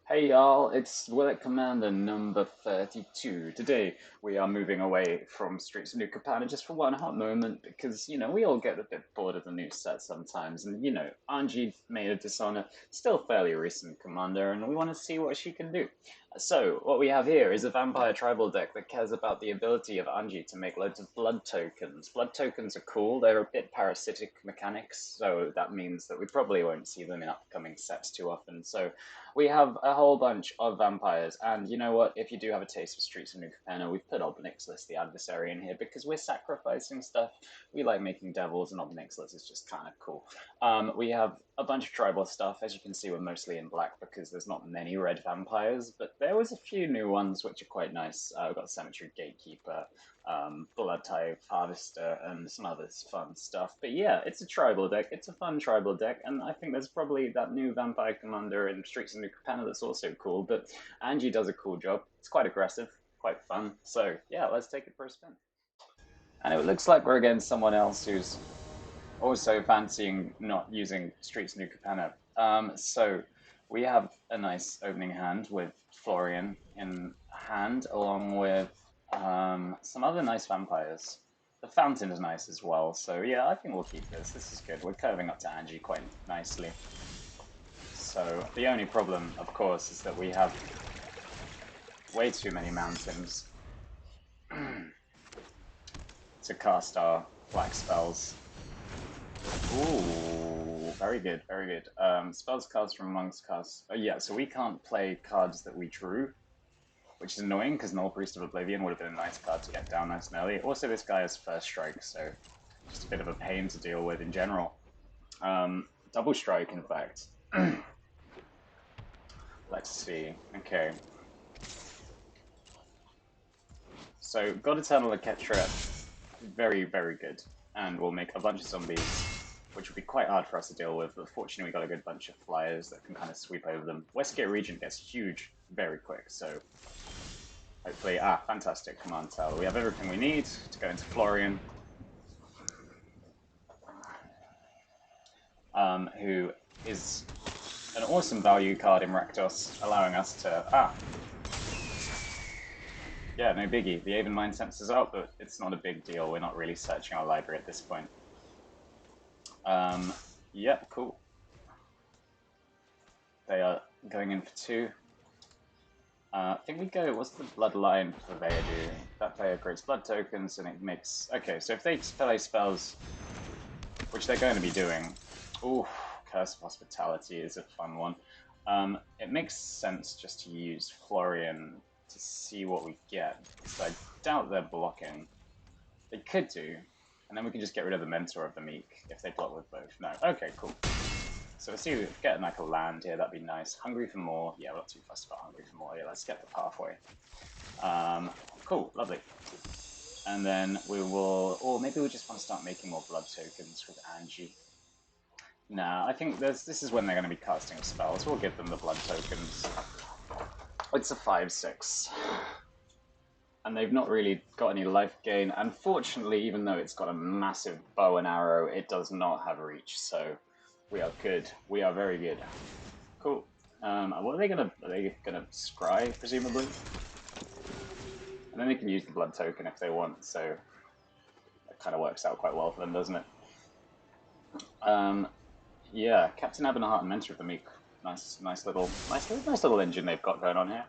Hey y'all, it's WIC Commander number 32. Today we are moving away from Streets of New Capenna just for one hot moment because, we all get a bit bored of the new set sometimes. And, Anje, Maid of Dishonor, still fairly recent commander, and we want to see what she can do. So, what we have here is a vampire tribal deck that cares about the ability of Anje to make loads of blood tokens. Blood tokens are cool, they're a bit parasitic mechanics, so that means that we probably won't see them in upcoming sets too often. So, we have a whole bunch of vampires, and you know what? If you do have a taste for Streets of New Capenna, we've put Obnixless, the adversary, in here because we're sacrificing stuff. We like making devils, and Obnixless is just kind of cool. We have a bunch of tribal stuff. As you can see, we're mostly in black because there's not many red vampires, but there was a few new ones which are quite nice. We've got Cemetery Gatekeeper, Blood Type Harvester, and some other fun stuff. But yeah, it's a tribal deck. It's a fun tribal deck, and I think there's probably that new Vampire Commander in Streets of New Capenna that's also cool. But Angie does a cool job. It's quite aggressive, quite fun. So yeah, let's take it for a spin. And it looks like we're against someone else who's also fancying not using Streets of New Capenna. So we have a nice opening hand with Florian in hand, along with some other nice vampires. The fountain is nice as well, so yeah, I think we'll keep this. This is good. We're curving up to Angie quite nicely. So the only problem, of course, is that we have way too many mountains to cast our black spells. Ooh, very good, very good. Spells cast from amongst casts. Yeah, so we can't play cards that we drew, which is annoying because Null Priest of Oblivion would have been a nice card to get down nice and early. Also, this guy has first strike, so just a bit of a pain to deal with in general. Double strike, in fact. Let's see. Okay. So, God Eternal Ketra, very, very good. And we'll make a bunch of zombies, which would be quite hard for us to deal with, but fortunately we got a good bunch of flyers that can kind of sweep over them. Westgate Regent gets huge very quick, so hopefully, fantastic command tower. We have everything we need to go into Florian, who is an awesome value card in Rakdos, allowing us to, yeah, no biggie. The Aven Mind Sensor's out, but it's not a big deal. We're not really searching our library at this point. Yeah, cool. They are going in for two. I think we go, what's the Bloodline Purveyor do? That player creates blood tokens and it makes... Okay, so if they play spells, which they're going to be doing... Ooh, Curse of Hospitality is a fun one. It makes sense just to use Florian to see what we get, because I doubt they're blocking. They could do, and then we can just get rid of the Mentor of the Meek if they block with both. No, okay, cool. So let's see if we get like a land here, that'd be nice. Hungry for more. Yeah, we're not too fussed about hungry for more. Yeah, let's get the pathway. Cool, lovely. And then we will, or maybe we just want to start making more blood tokens with Angie. Nah, I think this is when they're going to be casting spells. We'll give them the blood tokens. It's a 5/6. And they've not really got any life gain. Unfortunately, even though it's got a massive bow and arrow, it does not have reach, so we are good. We are very good. Cool. What are they gonna? Are they gonna scry, presumably? And then they can use the blood token if they want, so that kind of works out quite well for them, doesn't it? Yeah, Captain Abernheart and Mentor of the Meek. Nice little engine they've got going on here.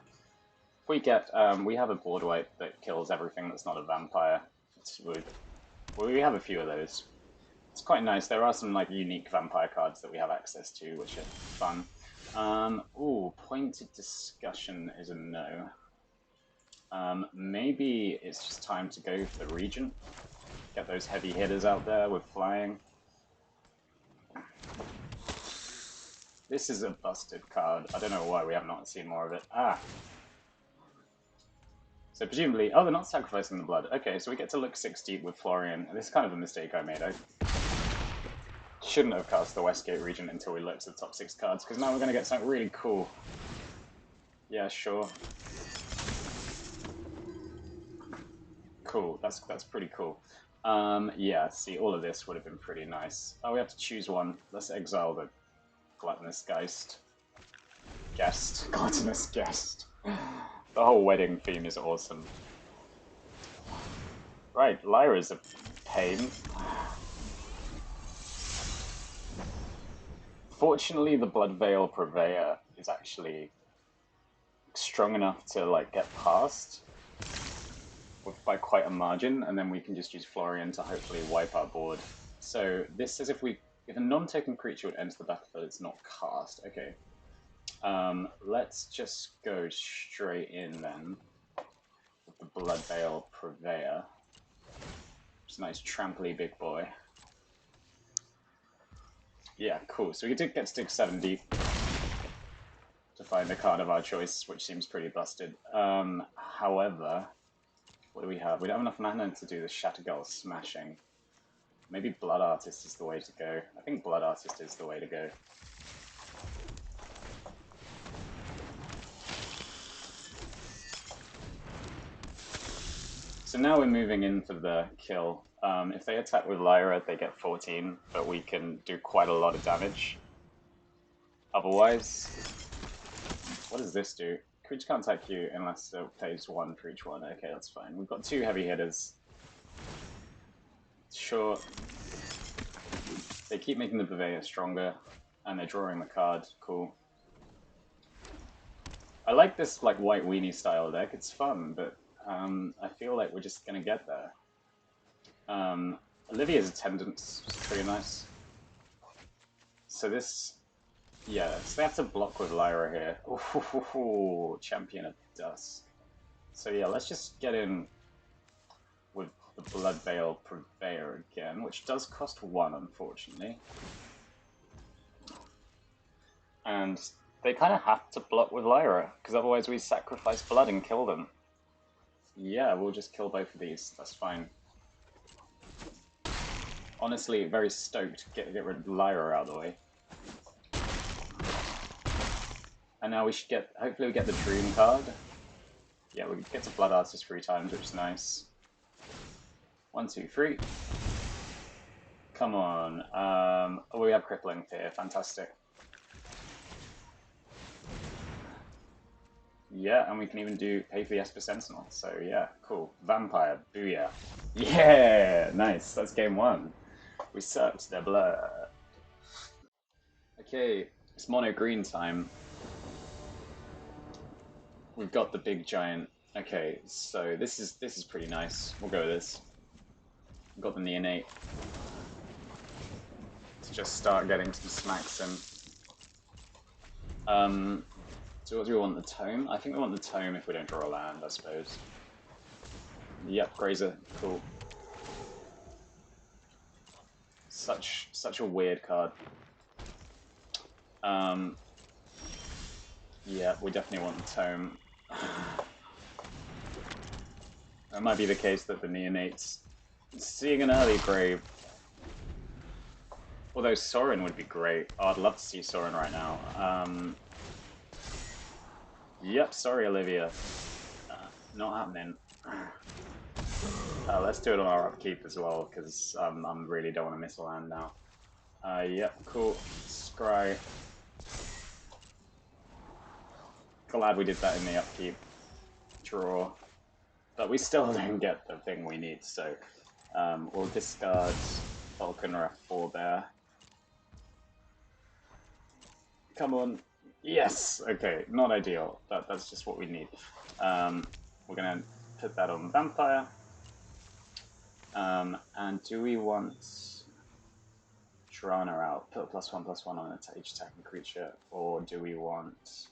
If we get, we have a board wipe that kills everything that's not a vampire. We have a few of those. It's quite nice. There are some like unique vampire cards that we have access to, which are fun. Pointed discussion is a no. Maybe it's just time to go for the Regent. Get those heavy hitters out there with flying. This is a busted card. I don't know why we have not seen more of it. So presumably, they're not sacrificing the blood. Okay, so we get to look 60 with Florian. This is kind of a mistake I made. I shouldn't have cast the Westgate Regent until we looked at the top 6 cards, because now we're going to get something really cool. Yeah, sure. Cool, that's pretty cool. Yeah, see, all of this would have been pretty nice. Oh, we have to choose one. Let's exile the Gluttonous Geist. Guest. Gluttonous guest. The whole wedding theme is awesome. Right, Lyra's a pain. Fortunately, the Blood Veil Purveyor is actually strong enough to like get past by quite a margin, and then we can just use Florian to hopefully wipe our board. So this says if a non-token creature would enter the battlefield, it's not cast. Okay. Let's just go straight in then with the Blood Veil Purveyor. It's a nice tramply big boy. Yeah, cool. So we did get to dig 7 deep to find a card of our choice, which seems pretty busted. However, what do we have? We don't have enough mana to do the Shattergull smashing. Maybe Blood Artist is the way to go. I think Blood Artist is the way to go. So now we're moving in for the kill. If they attack with Lyra, they get 14, but we can do quite a lot of damage. Otherwise, what does this do? Creature can't attack you unless it pays 1 for each one. Okay, that's fine. We've got 2 heavy hitters. Sure. They keep making the Purveyor stronger, and they're drawing the card. Cool. I like this like white weenie style deck. It's fun, but I feel like we're just gonna get there. Olivia's Attendance is pretty nice. So this, yeah, so they have to block with Lyra here. Ooh, Champion of Dusk. So yeah, let's just get in with the Blood Veil Purveyor again, which does cost 1, unfortunately. And they kind of have to block with Lyra, because otherwise we sacrifice blood and kill them. Yeah, we'll just kill both of these, that's fine. Honestly, very stoked to get rid of Lyra out of the way. And now we should get, hopefully we get the Dream card. Yeah, we get to Blood Artist 3 times, which is nice. 1, 2, 3. Come on. Oh, we have Crippling Fear, fantastic. Yeah, and we can even do pay for the Esper Sentinel, so yeah, cool. Vampire, booyah. Yeah, nice, that's game 1. We sucked their blood. Okay, it's mono green time. We've got the big giant. Okay, so this is pretty nice. We'll go with this. We've got the Neonate. Let's just start getting some smacks in. So what do we want, the Tome? I think we want the Tome if we don't draw a land, I suppose. Yep, Grazer, cool. Such a weird card. Yeah, we definitely want the Tome. It might be the case that the Neonate's seeing an early grave. Although Sorin would be great. Oh, I'd love to see Sorin right now. Yep, sorry Olivia. Not happening. Let's do it on our upkeep as well, because I really don't want to miss a land now. Yep, cool. Scry. Glad we did that in the upkeep. Draw. But we still don't get the thing we need, so we'll discard Falconer Forebear. Come on. Yes! Okay, not ideal, but that's just what we need. We're going to put that on Vampire. And do we want Drana out? Put a +1/+1 on each attacking creature, or do we want...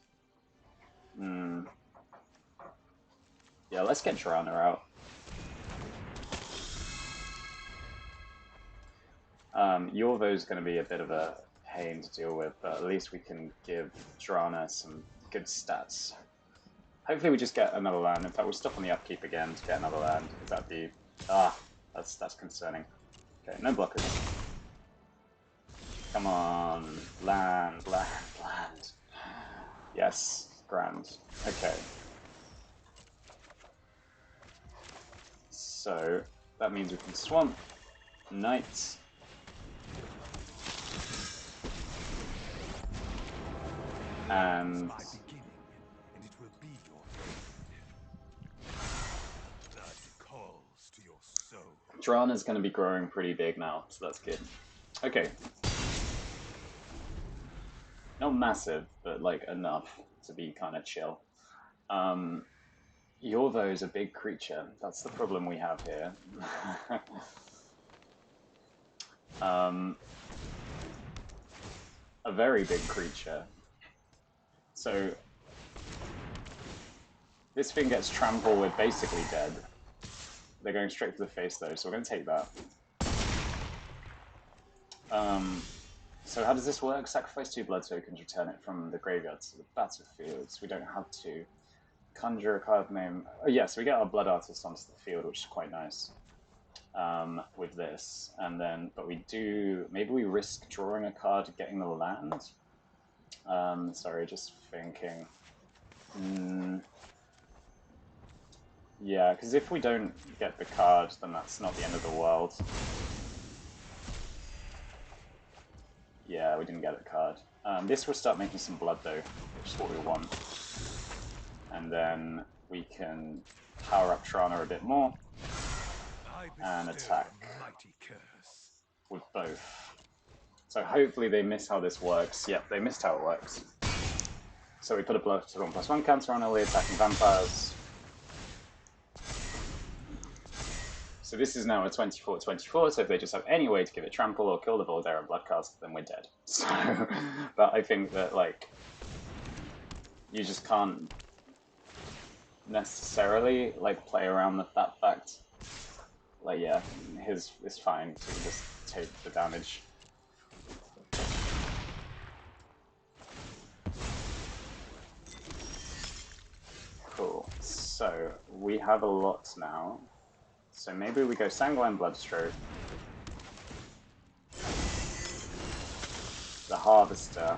Yeah, let's get Drana out. Yorvo's going to be a bit of a pain to deal with, but at least we can give Drana some good stats. Hopefully we just get another land. In fact, we'll stop on the upkeep again to get another land, because that'd be... that's concerning. Okay, no blockers. Come on, land. Yes, grand. Okay. So, that means we can swamp, Knight, And Drana's going to be growing pretty big now, so that's good. Okay. Not massive, but like enough to be kind of chill. Yorvo is a big creature. That's the problem we have here. A very big creature. So this thing gets trampled, we're basically dead. They're going straight to the face though, so we're going to take that. So how does this work? Sacrifice 2 blood tokens, return it from the graveyard to the battlefield. So we don't have to conjure a card name. Oh yeah, so we get our blood artist onto the field, which is quite nice. With this, and then, but we do, maybe we risk drawing a card, getting the land. Sorry, just thinking. Yeah, because if we don't get the card, then that's not the end of the world. Yeah, we didn't get a card. This will start making some blood though, which is what we want. And then we can power up Trana a bit more and attack with both. So hopefully they miss how this works. Yep, they missed how it works. So we put a +1/+1 counter on all the attacking vampires. So this is now a 24/24, so if they just have any way to give it trample or kill the Voldera Bloodcast, then we're dead. So, but I think that, like, you just can't necessarily, like, play around with that fact. Like, yeah, his is fine to just take the damage. Cool. So we have a lot now. So maybe we go Sanguine Bloodstroke, the Harvester.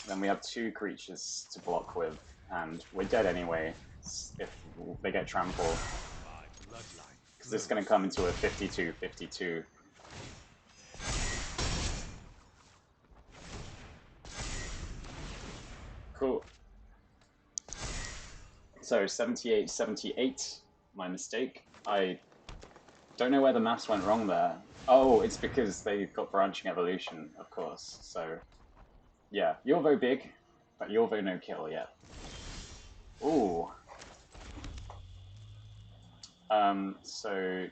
Then we have 2 creatures to block with, and we're dead anyway if they get trampled. Because this is going to come into a 52-52. Cool. So 78-78, my mistake. I don't know where the maths went wrong there. Oh, it's because they got branching evolution, of course. So yeah, Yorvo big, but Yorvo no kill yet. Ooh. So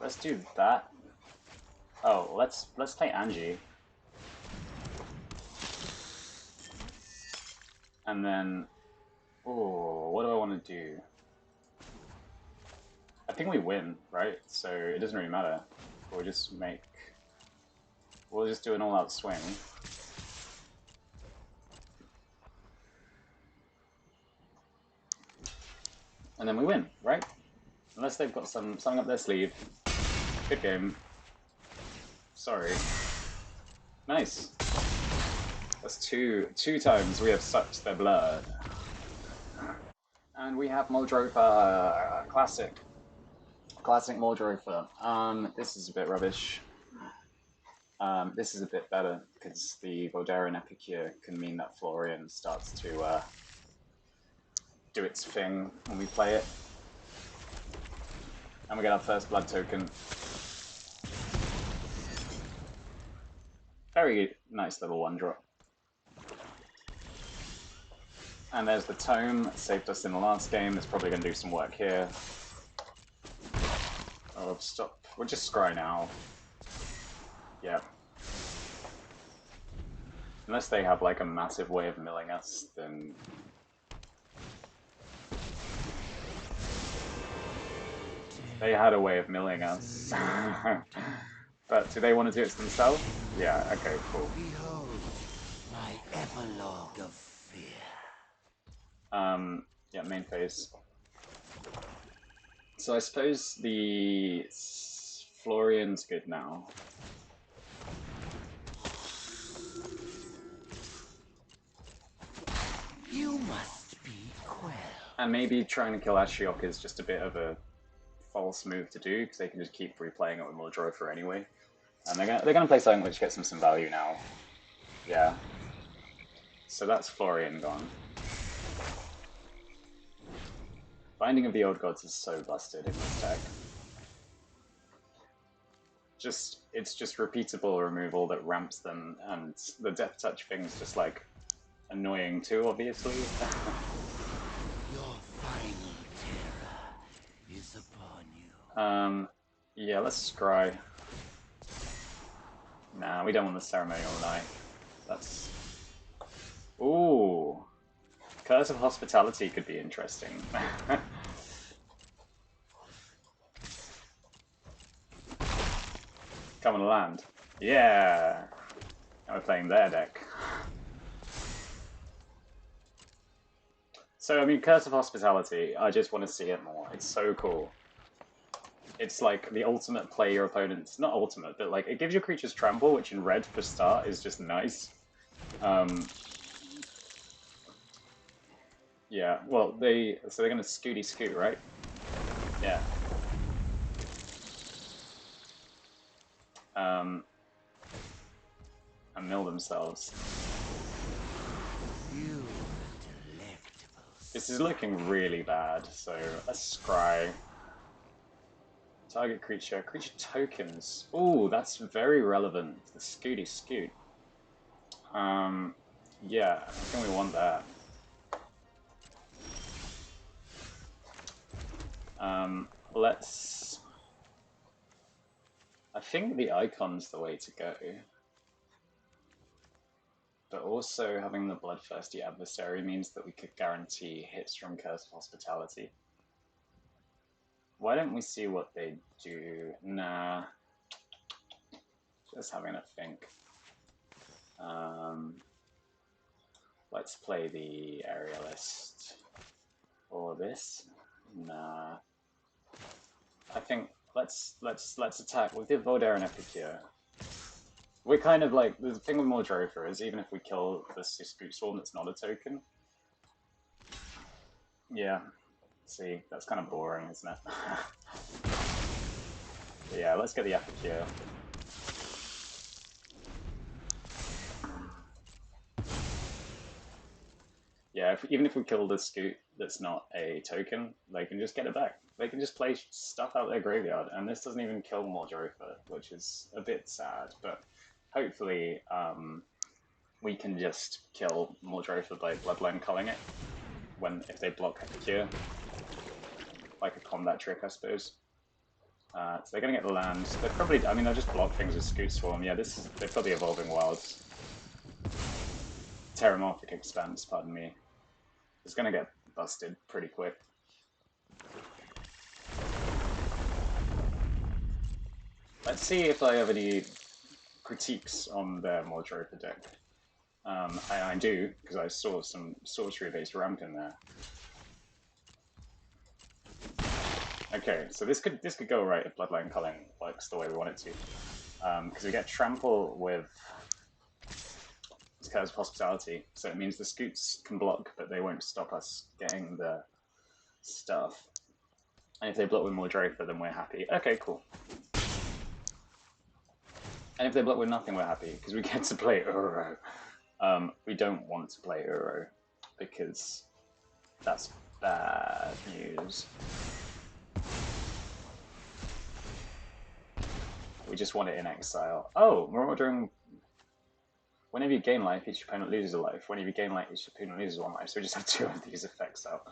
let's do that. Oh, let's play Anje. And then, oh, what do I want to do? I think we win, right? So it doesn't really matter. We'll just do an all-out swing. And then we win, right? Unless they've got something up their sleeve. Good game. Sorry. Nice. That's two times we have sucked their blood. And we have Muldroper, classic Muldroper. This is a bit rubbish. This is a bit better because the Voldaren Epicure can mean that Florian starts to do its thing when we play it. And we get our first blood token. Very nice little 1-drop. And there's the Tome, saved us in the last game. It's probably going to do some work here. Oh, stop. We'll just scry now. Yeah. Unless they have like a massive way of milling us, then... They had a way of milling us. But do they want to do it themselves? Yeah, okay, cool. Behold my epilogue of fear. Yeah, main phase. So I suppose the Florian's good now. You must be Quell. And maybe trying to kill Ashiok is just a bit of a false move to do, because they can just keep replaying it with Muldroper anyway. And they're gonna play something which gets them some value now. Yeah. So that's Florian gone. Binding of the Old Gods is so busted in this deck. It's just repeatable removal that ramps them, and the Death Touch thing's just like annoying too, obviously. Your final terror is upon you. Yeah, let's scry. Nah, we don't want the Ceremonial Knife. That's... Ooh! Curse of Hospitality could be interesting. Come on land. Yeah! Now we're playing their deck. So, I mean, Curse of Hospitality, I just want to see it more. It's so cool. It's like the ultimate play your opponent's... Not ultimate, but like, it gives your creatures trample, which in red for start is just nice. Yeah, well, so they're gonna scooty scoot, right? Yeah. And mill themselves. You delectable. This is looking really bad, so let's scry. Target creature tokens. Ooh, that's very relevant. The scooty scoot. Yeah, I think we want that. Let's... I think the icon's the way to go. But also having the Bloodthirsty Adversary means that we could guarantee hits from Curse of Hospitality. Why don't we see what they do? Nah. Just having a think. Let's play the Aerialist. Or this. Nah. I think let's attack with the Voldaren Epicure. We're kind of like, the thing with Mordrofa is even if we kill the Spook Swarm that's not a token. Yeah. See, that's kind of boring, isn't it? Yeah, let's get the Epicure. Yeah, even if we kill the Scoot that's not a token, they can just get it back. They can just play stuff out their graveyard, and this doesn't even kill Mordrofa, which is a bit sad, but hopefully we can just kill Mordrofa by Bloodline culling it if they block Epicure. Like a combat trick, I suppose. So they're going to get the land. They're probably, I mean, they'll just block things with Scoot Swarm. Yeah, they've got the Evolving Wilds. Terramorphic Expanse, pardon me. It's going to get busted pretty quick. Let's see if I have any critiques on their Mordrofa deck. I do, because I saw some sorcery-based ramp in there. Okay, so this could go right if Bloodline Culling works the way we want it to. Because we get Trample with Curse of Hospitality, so it means the Scoots can block, but they won't stop us getting the stuff. And if they block with Mordrofa, then we're happy. Okay, cool. And if they block with nothing, we're happy, because we get to play Uro. We don't want to play Uro, because that's bad news. We just want it in exile. Oh, we're ordering... Whenever you gain life, each opponent loses a life. Whenever you gain life, each opponent loses one life. So we just have two of these effects out.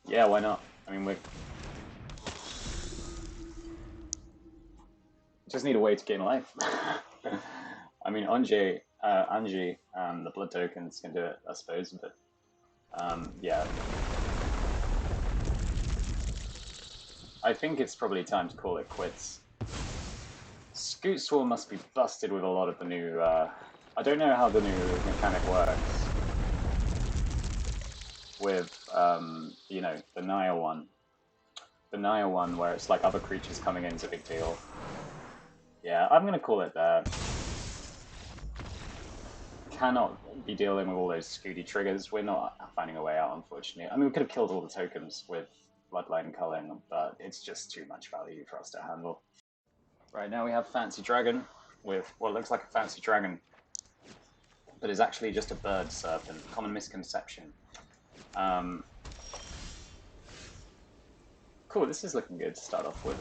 Yeah, why not? I mean, we just need a way to gain life. I mean, Anje and the blood tokens can do it, I suppose, but yeah. I think it's probably time to call it quits. Scoot Swarm must be busted with a lot of the new... I don't know how the new mechanic works with, you know, the Naya one. The Naya one where it's like other creatures coming in is a big deal. Yeah, I'm gonna call it that. Cannot be dealing with all those Scooty triggers. We're not finding a way out, unfortunately. I mean, we could have killed all the tokens with Bloodline culling, but it's just too much value for us to handle. Right, now we have Fancy Dragon with what looks like a Fancy Dragon. but is actually just a bird serpent. Common misconception. Cool, this is looking good to start off with.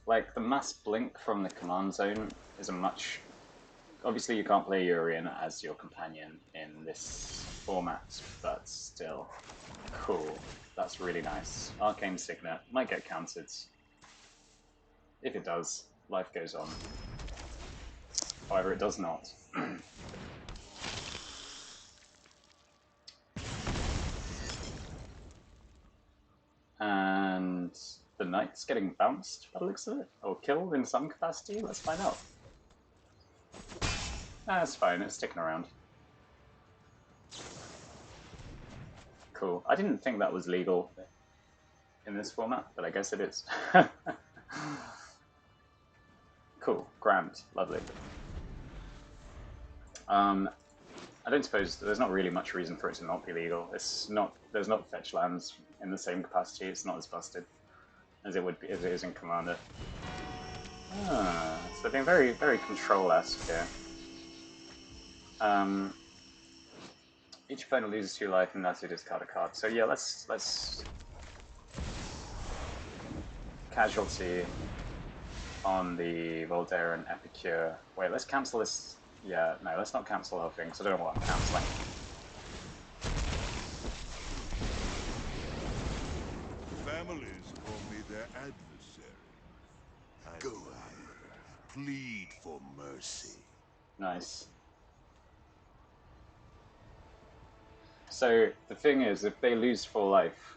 Like, the mass blink from the command zone is a much... Obviously you can't play Yorion as your companion in this format, but still. Cool. That's really nice. Arcane Signet might get counted. If it does, life goes on. However, it does not. And the knight's getting bounced by the looks of it, or killed in some capacity. Let's find out. That's fine, it's sticking around. Cool. I didn't think that was legal in this format, but I guess it is. Cool. Grand. Lovely. I don't suppose there's not really much reason for it to not be legal. It's not. There's not fetch lands in the same capacity. It's not as busted as it would be as it is in Commander. So they're being very, very control-esque here. Each opponent loses 2 life unless you discard a card. So yeah, let's casualty on the Voltaire and Epicure. Wait, let's cancel this. Yeah, no, let's not cancel the whole thing, because I don't know what I'm cancelling. Families call me their adversary. Go ahead. Plead for mercy. Nice. So, the thing is, if they lose 4 life,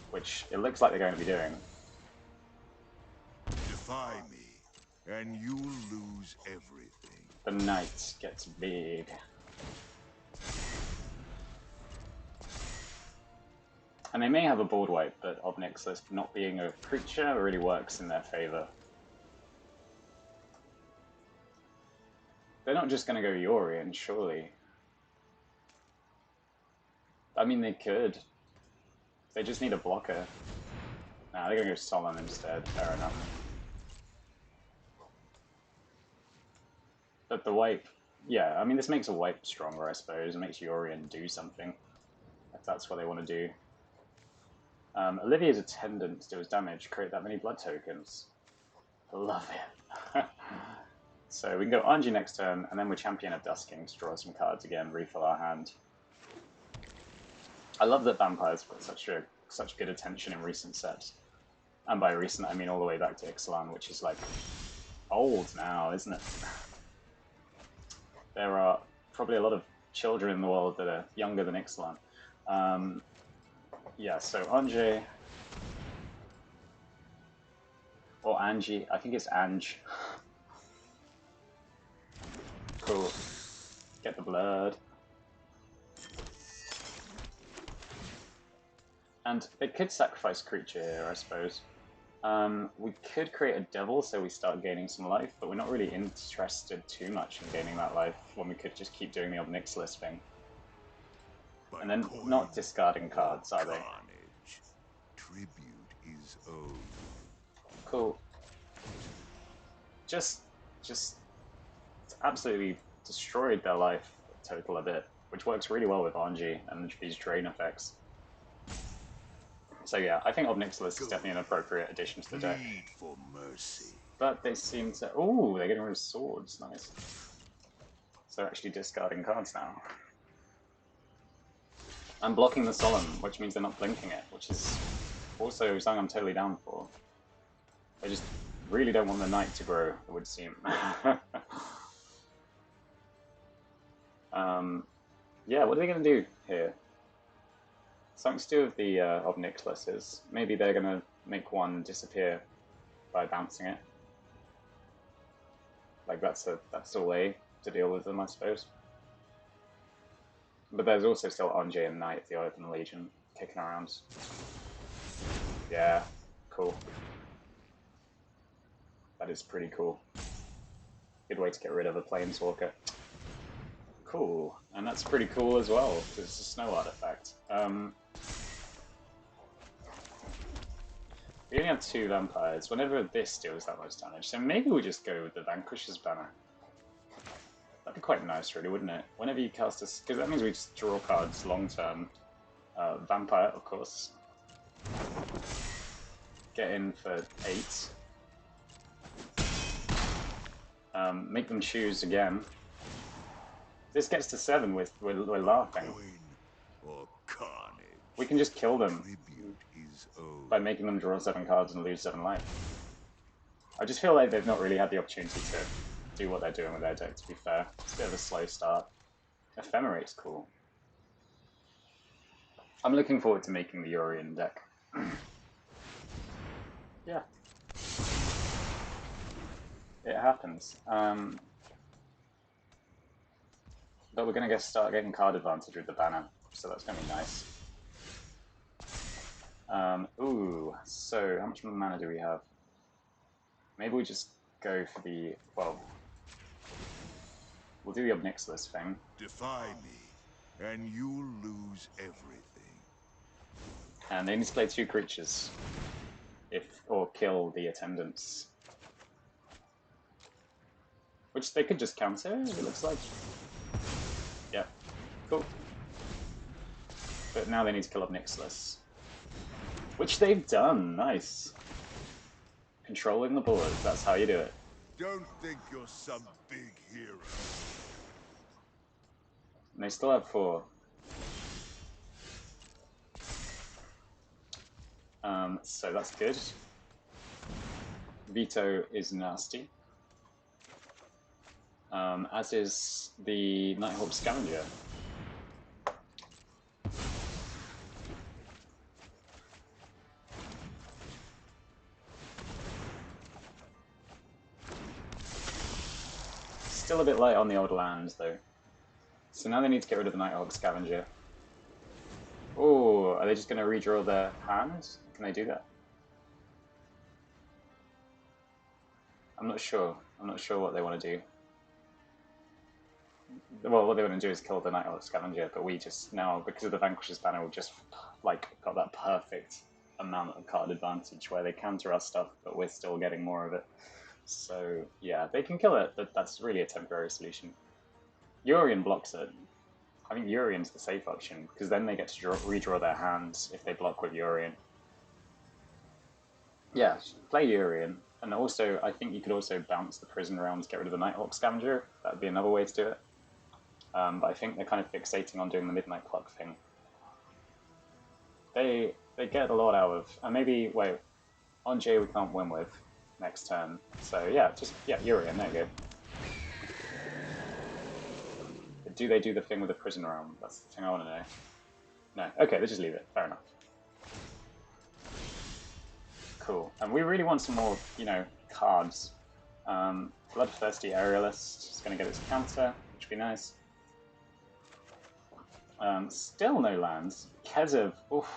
which it looks like they're going to be doing... Defy me, and you'll lose everything. The knight gets big. And they may have a board wipe, but Obnixless not being a creature really works in their favor. They're not just going to go Yorion, surely. I mean, they could. They just need a blocker. Nah, they're going to go Solemn instead. Fair enough. But the wipe... Yeah, I mean, this makes a wipe stronger, I suppose. It makes Yorion do something. If that's what they want to do. Olivia's Attendant deals damage. Create that many blood tokens. Love it. So we can go Anje next turn, and then we champion a Dusking to draw some cards again, refill our hand. I love that Vampires put such good attention in recent sets. And by recent, I mean all the way back to Ixalan, which is like old now, isn't it? There are probably a lot of children in the world that are younger than Ixalan. Yeah, so Anje, or Angie, I think it's Ange. Cool. Get the blood. And they could sacrifice creature here, I suppose. We could create a devil so we start gaining some life, but we're not really interested too much in gaining that life when we could just keep doing the Obnixless thing. And then not discarding cards, are they? Tribute is owed. Cool. Just absolutely destroyed their life total a bit, which works really well with Anje and these drain effects. So yeah, I think Obnixless is definitely an appropriate addition to the deck. For mercy. But they seem to... Ooh, they're getting rid of swords. Nice. So they're actually discarding cards now. I'm blocking the Solemn, which means they're not blinking it, which is also something I'm totally down for. They just really don't want the knight to grow, it would seem. Yeah, what are they going to do here? Something to do with the Obnixlesses. Maybe they're going to make one disappear by bouncing it. Like that's a way to deal with them, I suppose. But there's also still Anje and Knight, the Open Legion, kicking around. Yeah, cool. That is pretty cool. Good way to get rid of a Planeswalker. Cool, and that's pretty cool as well, because it's a snow artifact. We only have 2 vampires. Whenever this deals that much damage, so maybe we just go with the Vanquisher's Banner. That'd be quite nice, really, wouldn't it? Whenever you cast us, because that means we just draw cards long term. Vampire, of course. Get in for 8. Make them choose again. This gets to 7, we're laughing. Or carnage. We can just kill them Tribute is owed. by making them draw 7 cards and lose 7 life. I just feel like they've not really had the opportunity to do what they're doing with their deck, to be fair. It's a bit of a slow start. Ephemerate's cool. I'm looking forward to making the Yorion deck. Yeah. It happens. But we're going to start getting card advantage with the banner, so that's going to be nice. Ooh, so how much mana do we have? Maybe we just go for the, well, we'll do the Obnixilis thing. Defy me, and you'll lose everything. And they need to play 2 creatures, or kill the attendants. Which they could just counter, it looks like. Yeah, cool. But now they need to kill Obnixilis. Which they've done, nice. Controlling the board, that's how you do it. Don't think you're some big hero. And they still have 4. So that's good. Veto is nasty. As is the Nighthawk Scavenger. Still a bit light on the old lands though. So now they need to get rid of the Nighthawk Scavenger. Oh, are they just going to redraw their hand? Can they do that? I'm not sure. I'm not sure what they want to do. Well, what they want to do is kill the Nighthawk Scavenger, but we just now, because of the Vanquisher's Banner, we've just like got that perfect amount of card advantage where they counter our stuff, but we're still getting more of it. So yeah, they can kill it, but that's really a temporary solution. Yorion blocks it. I think Yorion's the safe option, because then they get to redraw their hands if they block with Yorion. Yeah, play Yorion. And also, I think you could also bounce the prison rounds, get rid of the Nighthawk Scavenger. That would be another way to do it. But I think they're kind of fixating on doing the Midnight Clock thing. They get a lot out of... And maybe, wait, Anje we can't win with next turn. So yeah, Yorion, there you go. But do they do the thing with the prison realm? That's the thing I want to know. No, okay, they just leave it. Fair enough. Cool. And we really want some more, you know, cards. Bloodthirsty Aerialist is going to get its counter, which would be nice. Still no lands. Kezev, oof.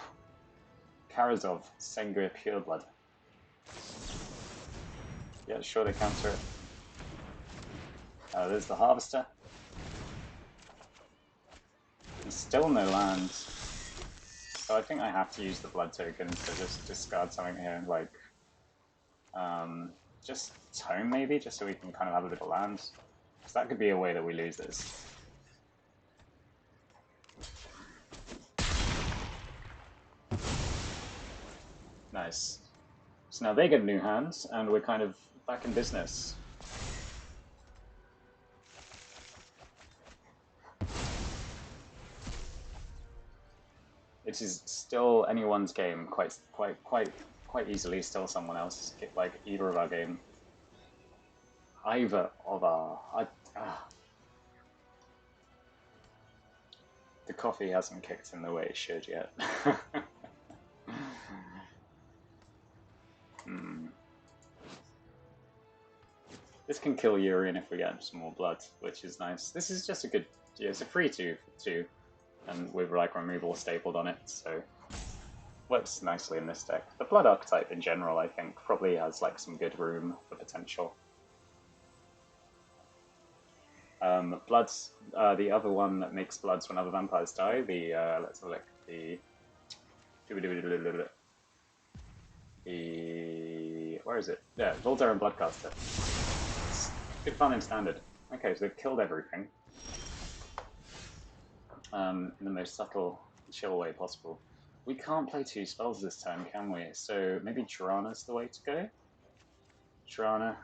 Karazov, Sengir Pureblood. Yeah, sure they counter it. There's the Harvester. And still no lands. So I think I have to use the blood token to just discard something here, like just Tome maybe, just so we can kind of have a bit of land. Because that could be a way that we lose this. Nice. So now they get new hands, and we're kind of back in business. It is still anyone's game, quite easily. Still someone else, like either of our game. Either of our. The coffee hasn't kicked in the way it should yet. This can kill Yorion if we get some more blood, which is nice. This is just a good. Yeah, it's a free 2/2. And with like removal stapled on it, so works nicely in this deck. The Blood archetype in general, I think, probably has like some good room for potential. Bloods, the other one that makes bloods when other vampires die. The let's have a look. The Where is it? Yeah, Voltaire and Bloodcaster. It's good fun in Standard. Okay, so they've killed everything. In the most subtle, chill way possible. We can't play 2 spells this turn, can we? So maybe Drana's the way to go? Drana.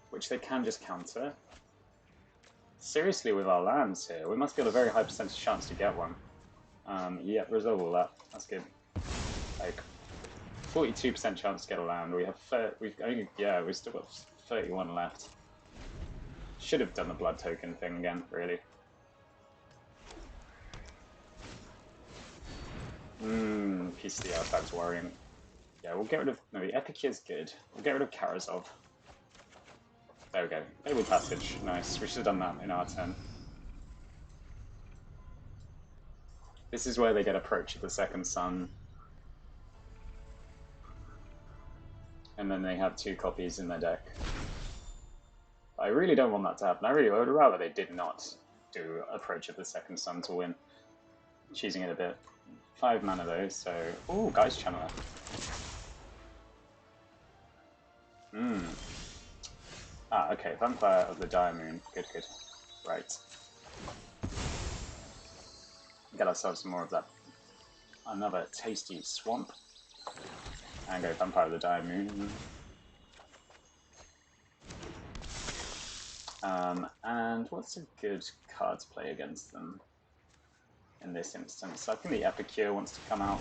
Which they can just counter. Seriously, with our lands here, we must get a very high percentage chance to get one. Yeah, resolve all that. That's good. Like 42% chance to get a land. We've still got 31 left. Should have done the blood token thing again, really. Piece of the artifact's worrying. Yeah, we'll get rid of. No, the Epicure's good. We'll get rid of Karazov. There we go. Fable Passage. Nice. We should have done that in our turn. This is where they get Approach of the Second Sun. And then they have 2 copies in their deck. I really don't want that to happen. I would rather they did not do Approach of the Second Sun to win. Cheesing it a bit. 5 mana though, so... Ooh, Geist Channeler. Ah, okay. Vampire of the Diamoon. Good, good. Right. Get ourselves some more of that. Another tasty swamp. And go Vampire of the Diamoon. And what's a good card to play against them in this instance? I think the Epicure wants to come out.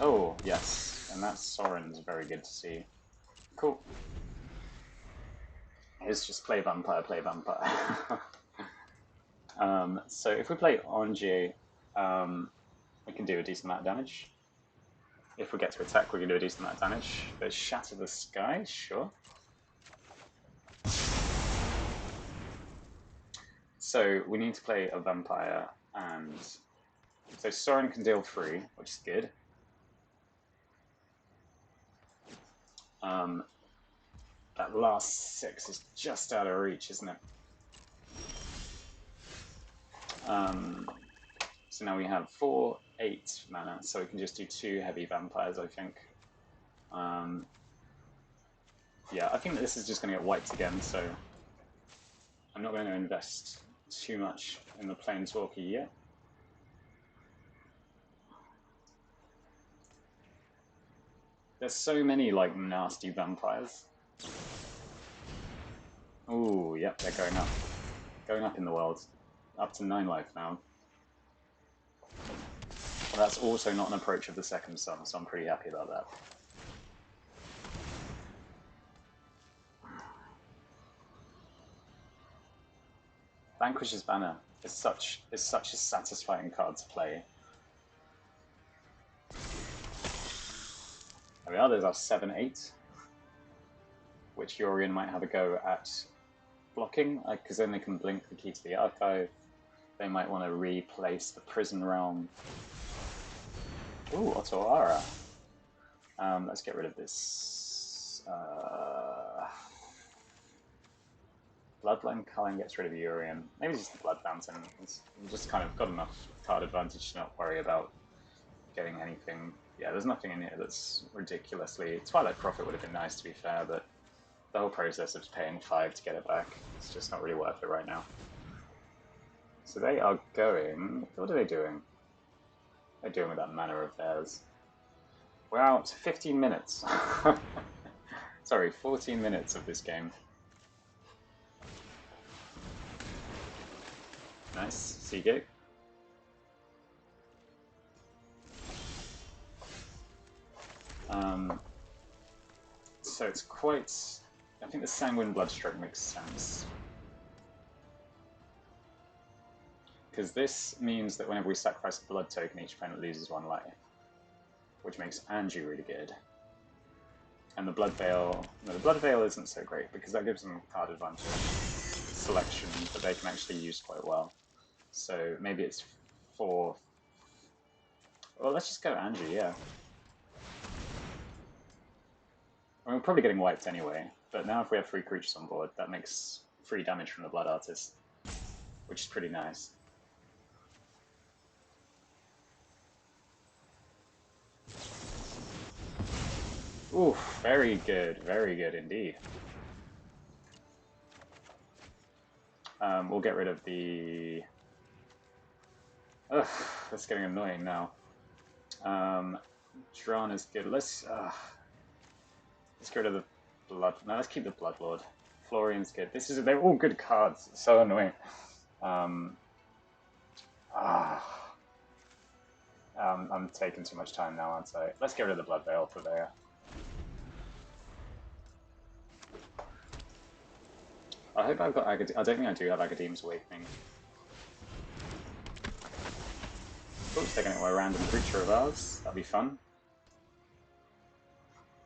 Oh, yes. And that Sorin's very good to see. Cool. It's just play Vampire, play Vampire. So if we play Anje, we can do a decent amount of damage. If we get to attack, we can do a decent amount of damage. But Shatter the Sky, sure. So we need to play a Vampire, and so Sorin can deal 3, which is good. That last 6 is just out of reach, isn't it? So now we have 4, 8 mana, so we can just do 2 heavy vampires, I think. Yeah, I think that this is just going to get wiped again, so I'm not going to invest too much in the Planeswalker yet. There's so many, like, nasty vampires. Ooh, yep, they're going up. Going up in the world. Up to 9 life now. Well, that's also not an Approach of the Second Sun, so I'm pretty happy about that. Vanquish's Banner is such a satisfying card to play. There we are, there's our 7-8, which Yorion might have a go at blocking, because then they can blink the Key to the Archive. They might want to replace the Prison Realm. Ooh, Otoara. Let's get rid of this. Bloodline Culling gets rid of Yorion. Maybe just the Blood Fountain. We've just kind of got enough card advantage to not worry about getting anything. Yeah, there's nothing in here that's ridiculously... Twilight Prophet would have been nice, to be fair, but the whole process of paying 5 to get it back, it's just not really worth it right now. So they are going... What are they doing? They're doing with that mana of theirs. We're out 15 minutes. Sorry, 14 minutes of this game. Nice. Seagate. So it's quite... I think the Sanguine Bloodstroke makes sense. Because this means that whenever we sacrifice a blood token, each opponent loses 1 life. Which makes Anje really good. And the Blood Veil... No, the Blood Veil isn't so great, because that gives them card advantage selection that they can actually use quite well. So maybe it's 4... Well, let's just go Anje, yeah. I mean, we're probably getting wiped anyway, but now if we have 3 creatures on board, that makes 3 damage from the Blood Artist, which is pretty nice. Oof, very good indeed. We'll get rid of the... Ugh, that's getting annoying now. Drawn is good. Let's get rid of the blood. No, let's keep the Bloodlord. Florian's good. They're all good cards. It's so annoying. I'm taking too much time now, aren't I? Let's get rid of the Blood Veil for there. I hope I've got I don't think I do have Academ's Awakening. Oops, they're going to a random creature of ours. That'll be fun.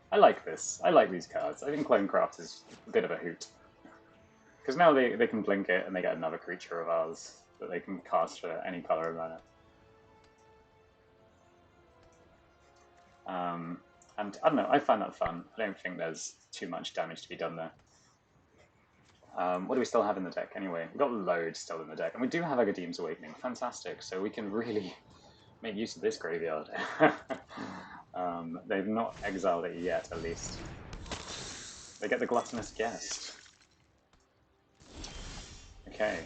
I like this. I like these cards. I think Clonecraft is a bit of a hoot. Because now they can blink it and they get another creature of ours that they can cast for any color of mana. And I don't know, I find that fun. I don't think there's too much damage to be done there. What do we still have in the deck anyway? We've got loads still in the deck. And we do have Academ's Awakening. Fantastic. So we can really make use of this graveyard. They've not exiled it yet, at least. They get the Gluttonous Guest. Okay.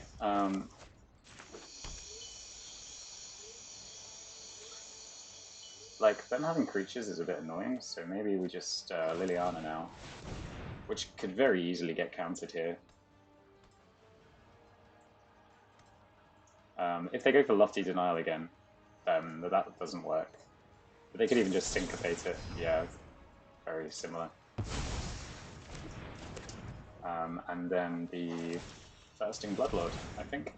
Like, them having creatures is a bit annoying, so maybe we just Liliana now. Which could very easily get countered here. If they go for Lofty Denial again, then that doesn't work. But they could even just syncopate it. Yeah, very similar. And then the Thirsting Bloodlord, I think.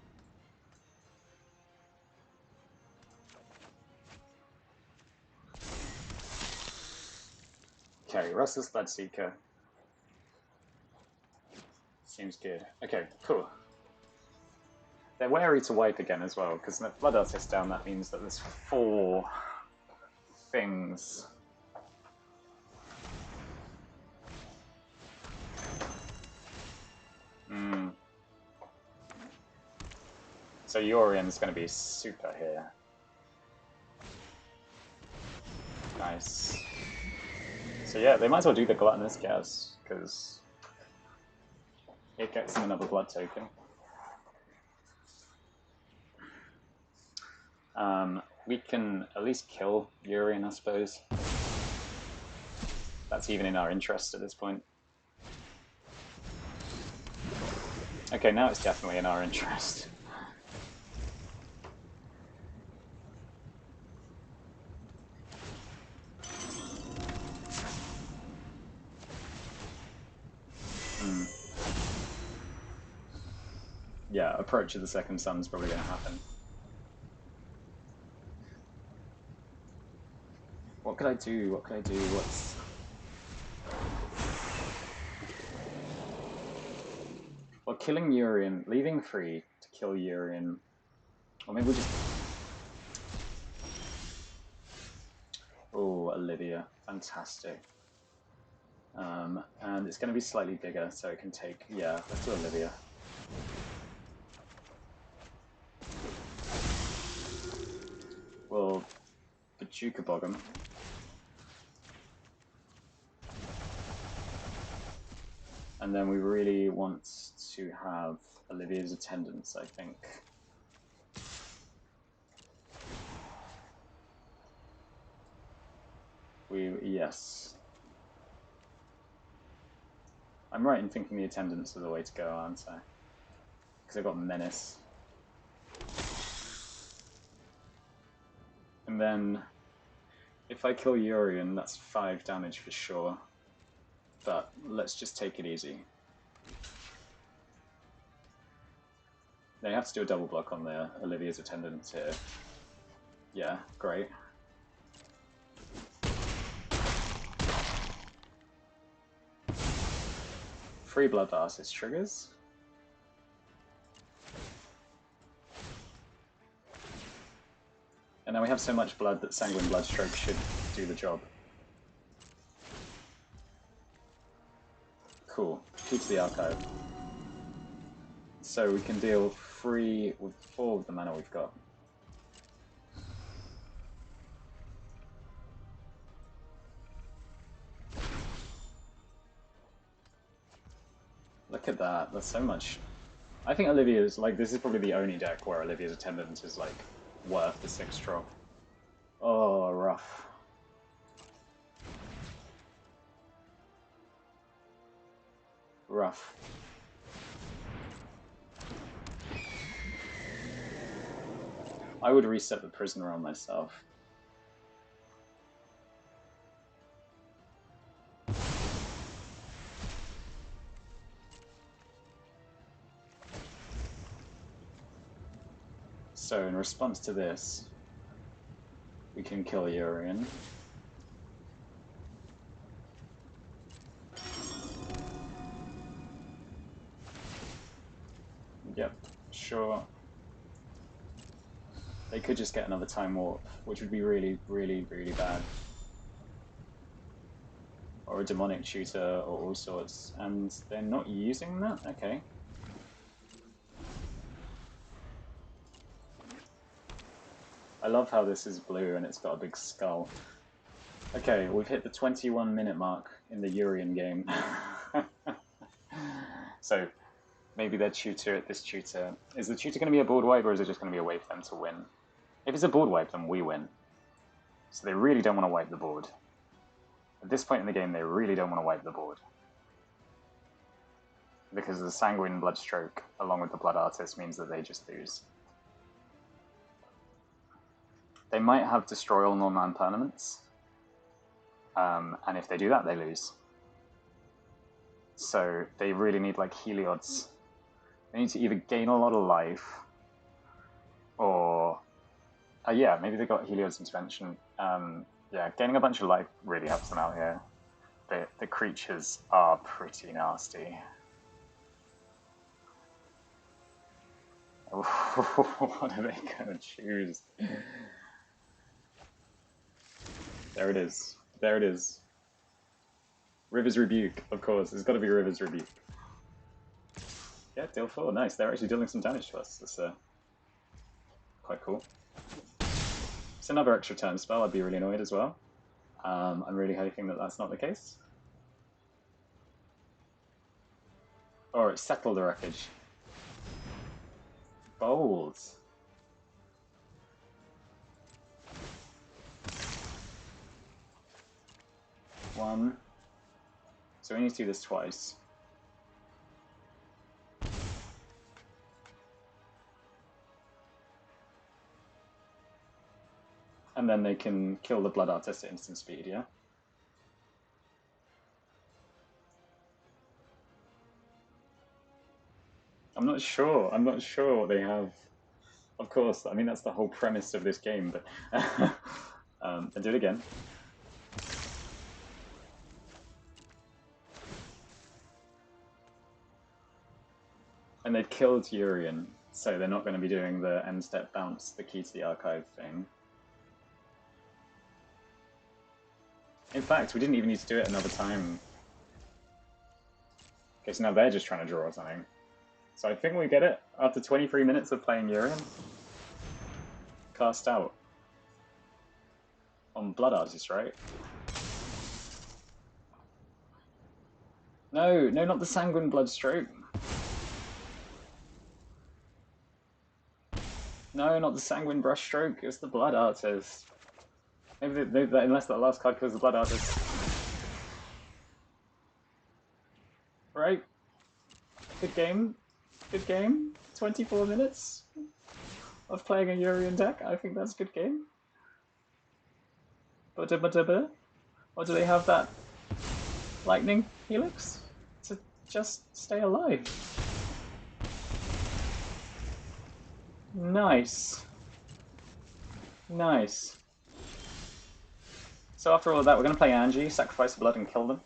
Okay, Restless Bloodseeker. Seems good. Okay, cool. They're wary to wipe again as well, because the Blood Artist down, that means that there's 4 things. So Yorion's going to be super here. Nice. So yeah, they might as well do the Gluttonous Guest, because it gets them another blood token. We can at least kill Yorion, I suppose. That's even in our interest at this point. Okay, now it's definitely in our interest. Yeah, Approach of the Second Sun's probably going to happen. What could I do? What could I do? What's... Well, killing Yorion, leaving free to kill Yorion, or maybe we'll just... Oh, Olivia, fantastic. And it's going to be slightly bigger, so it can take... Yeah, let's do Olivia. We'll Pachuca Bog him. And then we really want to have Olivia's Attendants, I think. Yes. I'm right in thinking the Attendants are the way to go, aren't I? Because I've got Menace. And then, if I kill Yorion, that's 5 damage for sure. But let's just take it easy. They have to do a double block on the Olivia's Attendants here. Yeah, great. Free Blood Artist triggers. And now we have so much blood that Sanguine Bloodstroke should do the job. Cool. Key to the Archive. So we can deal free with 4 of the mana we've got. Look at that. That's so much. I think Olivia's, like, this is probably the only deck where Olivia's attendance is, like, worth the 6 drop. Oh, rough. Rough. I would reset the prisoner on myself. So in response to this, we can kill Yorion. Yep, sure. They could just get another time warp, which would be really, really, really bad. Or a demonic tutor, or all sorts. And they're not using that? Okay. I love how this is blue and it's got a big skull. Okay, we've hit the 21-minute mark in the Yorion game. So, maybe their tutor at this tutor. Is the tutor going to be a board wipe, or is it just going to be a way for them to win? If it's a board wipe, then we win. So they really don't want to wipe the board. At this point in the game, they really don't want to wipe the board. Because the Sanguine Bloodstroke, along with the Blood Artist, means that they just lose. They might have Destroy All non-land permanents. And if they do that, they lose. So they really need, like, Heliod's. They need to either gain a lot of life, or... yeah, maybe they got Heliod's Intervention. Yeah, gaining a bunch of life really helps them out here. The creatures are pretty nasty. What are they going to choose? There it is. There it is. River's Rebuke, of course. It's got to be River's Rebuke. Yeah, deal 4. Nice. They're actually dealing some damage to us. That's quite cool. It's another extra turn spell. I'd be really annoyed as well. I'm really hoping that that's not the case. Or it's settled the wreckage. Bold. One. So we need to do this twice. And then they can kill the Blood Artist at instant speed, yeah? I'm not sure. I'm not sure what they have. Of course, I mean, that's the whole premise of this game, but... and do it again. And they've killed Yorion, so they're not going to be doing the end step bounce, the key to the archive thing. In fact, we didn't even need to do it another time. Okay, so now they're just trying to draw something. So I think we get it after 23 minutes of playing Yorion. Cast out. On Blood Artist, right? No, no, not the Sanguine Bloodstroke. No, not the Sanguine Brushstroke, it's the Blood Artist. Maybe unless that last card kills the Blood Artist. Right? Good game. Good game. 24 minutes of playing a Yorion deck. I think that's a good game. Or do they have that Lightning Helix to just stay alive? Nice. Nice. So after all of that, we're going to play Anje, sacrifice the blood and kill them.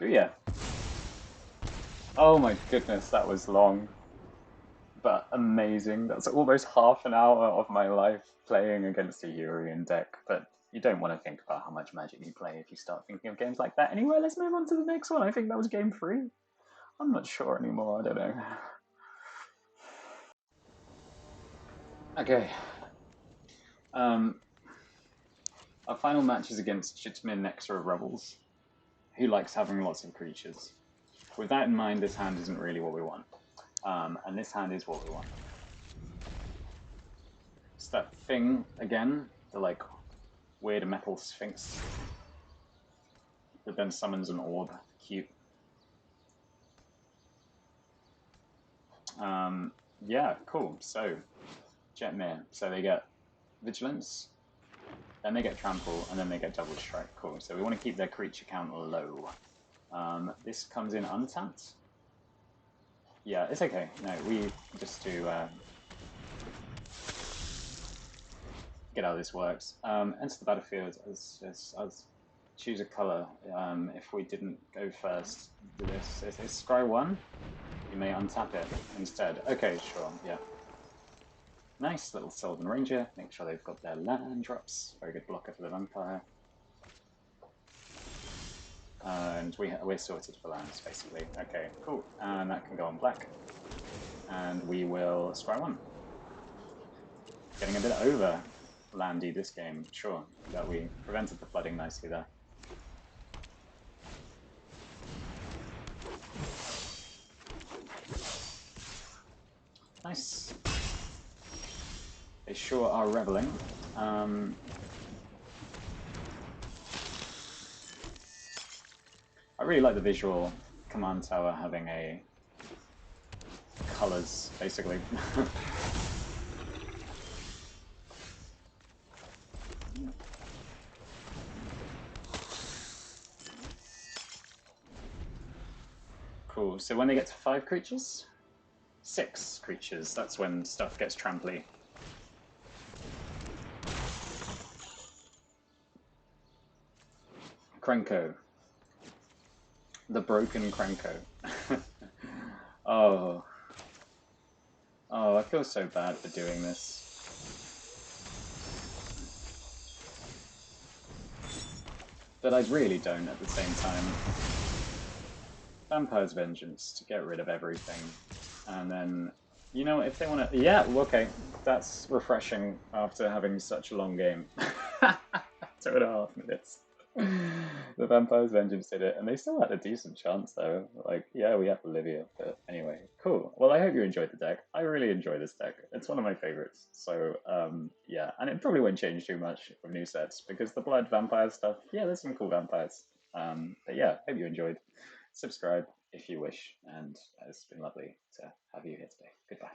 Booyah. Oh my goodness, that was long. But amazing. That's almost half an hour of my life playing against a Yorion deck. But you don't want to think about how much Magic you play if you start thinking of games like that. Anyway, let's move on to the next one. I think that was game 3. I'm not sure anymore, I don't know. Okay. Our final match is against Jitmin Nectar of Rebels, who likes having lots of creatures. With that in mind, this hand isn't really what we want. And this hand is what we want. It's that thing again, the like weird metal sphinx that then summons an orb. Cute. Yeah, cool. So, Jetmir. So they get Vigilance, then they get Trample, and then they get Double Strike. Cool. So we want to keep their creature count low. This comes in untapped. Yeah, it's okay. No, we just do get how this works. Enter the battlefield as choose a color. If we didn't go first, do this. It's Scry 1. You may untap it instead. Okay, sure, yeah. Nice little Sylvan Ranger. Make sure they've got their land drops. Very good blocker for the vampire. And we're sorted for lands, basically. Okay, cool. And that can go on black. And we will Scry 1. Getting a bit over landy this game, sure. But we prevented the flooding nicely there. Nice. They sure are reveling. I really like the visual command tower having a colors, basically. Cool, so when they get to 5 creatures? 6 creatures, that's when stuff gets tramply. Krenko. The broken Krenko. Oh. Oh, I feel so bad for doing this. But I really don't at the same time. Vampire's Vengeance to get rid of everything. And then, you know, if they want to... Yeah, okay. That's refreshing after having such a long game. 2.5 minutes. The Vampire's Vengeance did it, and they still had a decent chance, though. Like, yeah, we have Olivia, but anyway, cool. Well, I hope you enjoyed the deck. I really enjoy this deck. It's one of my favorites. So, yeah, and it probably won't change too much with new sets, because the Blood Vampire stuff, yeah, there's some cool vampires. But yeah, hope you enjoyed. Subscribe if you wish, and it's been lovely to have you here today. Goodbye.